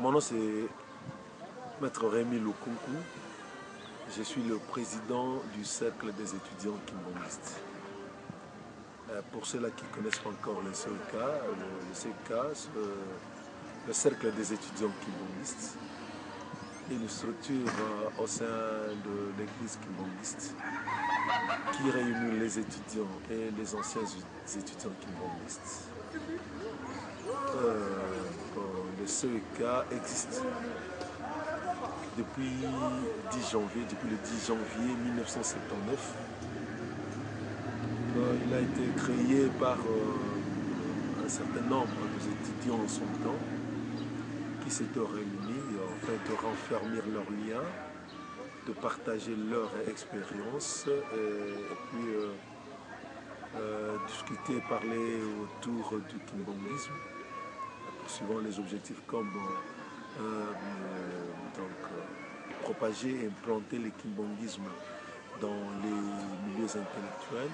Mon nom c'est Maître Rémi Lukunku. Je suis le président du Cercle des étudiants kimbongistes. Pour ceux-là qui ne connaissent pas encore le CEK, c'est le Cercle des étudiants kimbongistes, une structure au sein de l'église kimbongiste qui réunit les étudiants et les anciens étudiants kimbongistes. Le CEK existe depuis le 10 janvier 1979. Il a été créé par un certain nombre d'étudiants en son temps qui s'étaient réunis afin de renfermer leurs liens, de partager leur expérience et puis discuter, parler autour du kimbongisme, poursuivant les objectifs comme propager et implanter le kimbongisme dans les milieux intellectuels.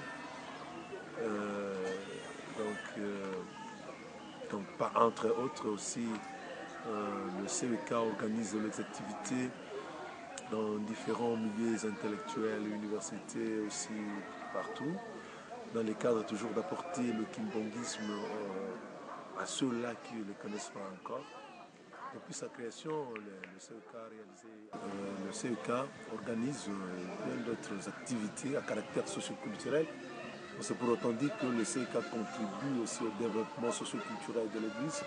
Entre autres aussi, le CEK organise les activités dans différents milieux intellectuels, universités aussi partout, dans le cadre toujours d'apporter le kimbongisme à ceux-là qui ne le connaissent pas encore. Depuis sa création, le CEK organise plein d'autres activités à caractère socioculturel. C'est pour autant dit que le CEK contribue aussi au développement socioculturel de l'Église.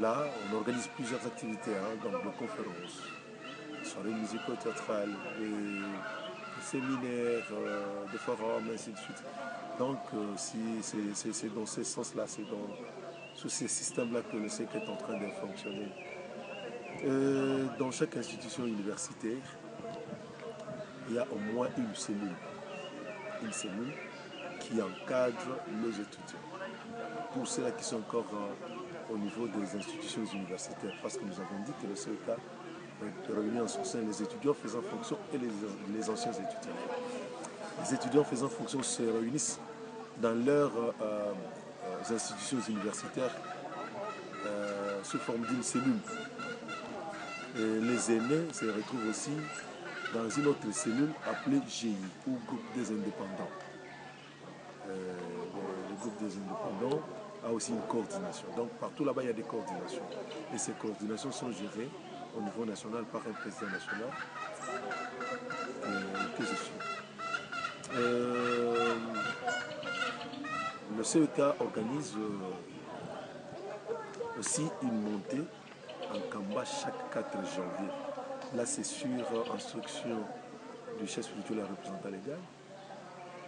Là, on organise plusieurs activités, donc de conférences, soirées musico-théâtrales, des séminaires, des forums, ainsi de suite. Donc, c'est dans ce sens-là, c'est dans tous ces systèmes-là que le CEK est en train de fonctionner. Dans chaque institution universitaire, il y a au moins une cellule qui encadre les étudiants. Pour ceux qui sont encore au niveau des institutions universitaires, parce que nous avons dit que le CEK réunit en son sein les étudiants faisant fonction et les anciens étudiants. Les étudiants faisant fonction se réunissent dans leurs institutions universitaires sous forme d'une cellule. Et les aînés se retrouvent aussi dans une autre cellule appelée GI, ou groupe des indépendants. Le groupe des indépendants a aussi une coordination. Donc partout là-bas, il y a des coordinations. Et ces coordinations sont gérées au niveau national par un président national que je suis. Le CEK organise aussi une montée en Kamba chaque 4 janvier. Là, c'est sur instruction du chef spirituel et représentant légal.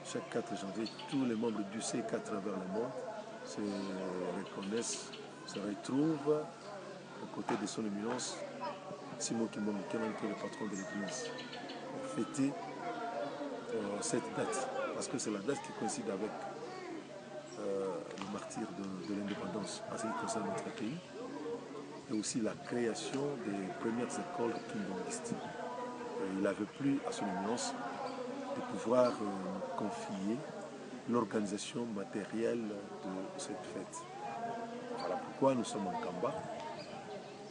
Chaque 4 janvier, tous les membres du CEK à travers le monde se reconnaissent, se retrouvent aux côtés de son éminence Simon Kimbongi, qui est le patron de l'Église, pour fêter cette date. Parce que c'est la date qui coïncide avec le martyre de l'indépendance en ce qui concerne notre pays, et aussi la création des premières écoles kimbongistes. Il avait plu à son éminence de pouvoir confier l'organisation matérielle de cette fête. Voilà pourquoi nous sommes en Kamba.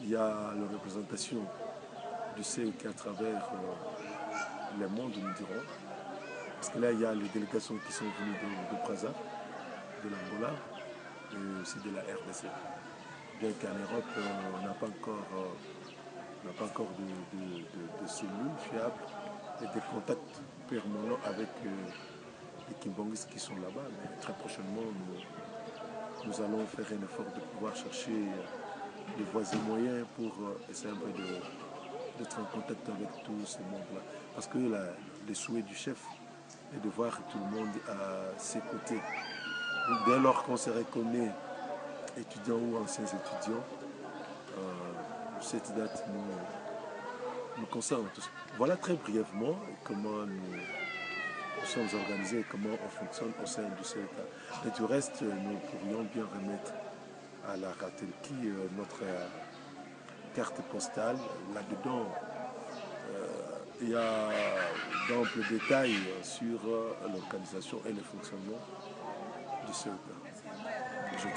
Il y a la représentation du CEK à travers le monde, nous dirons. Parce que là, il y a les délégations qui sont venues de Brazza, de l'Angola et aussi de la RDC. Bien qu'en Europe, on n'a pas encore de cellules fiables et des contacts permanents avec les kimbongistes qui sont là-bas. Mais très prochainement, nous allons faire un effort de pouvoir chercher les voies et moyens pour essayer un peu d'être en contact avec tous ces mondes-là. Parce que le souhait du chef est de voir tout le monde à ses côtés. Donc, dès lors qu'on se reconnaît étudiants ou anciens étudiants, cette date nous concerne tous. Voilà très brièvement comment nous sommes organisés et comment on fonctionne au sein du CEK. Et du reste, nous pourrions bien remettre à la Ratelki notre carte postale. Là-dedans, il y a d'amples détails sur l'organisation et le fonctionnement du CEK. Je dis.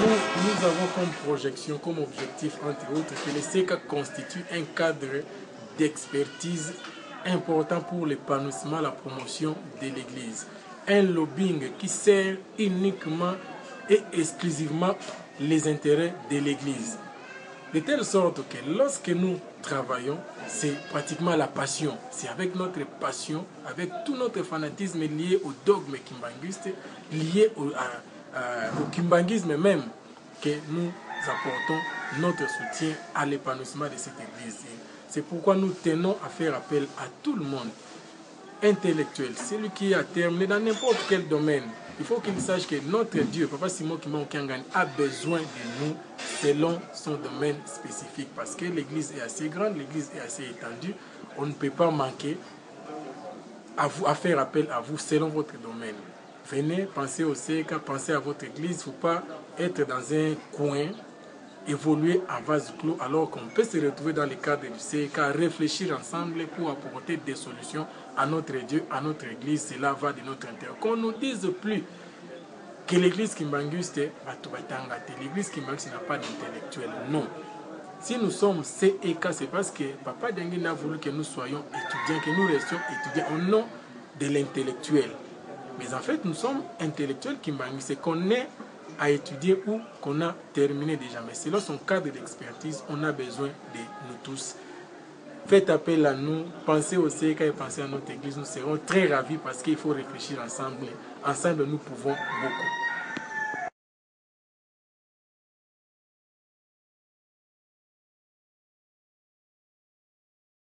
Nous avons comme projection, comme objectif, entre autres, que le CECA constitue un cadre d'expertise important pour l'épanouissement, la promotion de l'Église. Un lobbying qui sert uniquement et exclusivement les intérêts de l'Église. De telle sorte que lorsque nous travaillons, c'est pratiquement la passion. C'est avec notre passion, avec tout notre fanatisme lié au dogme kimbanguiste, lié au kimbanguisme même, que nous apportons notre soutien à l'épanouissement de cette Église. C'est pourquoi nous tenons à faire appel à tout le monde, intellectuel, celui qui a terminé dans n'importe quel domaine. Il faut qu'il sache que notre Dieu, Papa Simon Kimbangu Kyangani, a besoin de nous selon son domaine spécifique. Parce que l'Église est assez grande, l'Église est assez étendue. On ne peut pas manquer à faire appel à vous selon votre domaine. Venez, pensez au CECA, pensez à votre Église. Il ne faut pas être dans un coin, évoluer à vase clos, alors qu'on peut se retrouver dans le cadre du CECA, réfléchir ensemble pour apporter des solutions à notre Dieu, à notre Église. Cela va de notre intérieur. Qu'on ne nous dise plus que l'Église kimbanguiste, l'Église kimbanguiste n'a pas d'intellectuel. Non. Si nous sommes CECA, c'est parce que Papa Dengue a voulu que nous soyons étudiants, que nous restions étudiants au nom de l'intellectuel. Mais en fait, nous sommes intellectuels kimbanguistes, qu'on est à étudier ou qu'on a terminé déjà. Mais selon son cadre d'expertise, on a besoin de nous tous. Faites appel à nous, pensez au CECA et pensez à notre Église. Nous serons très ravis parce qu'il faut réfléchir ensemble. Ensemble, nous pouvons beaucoup.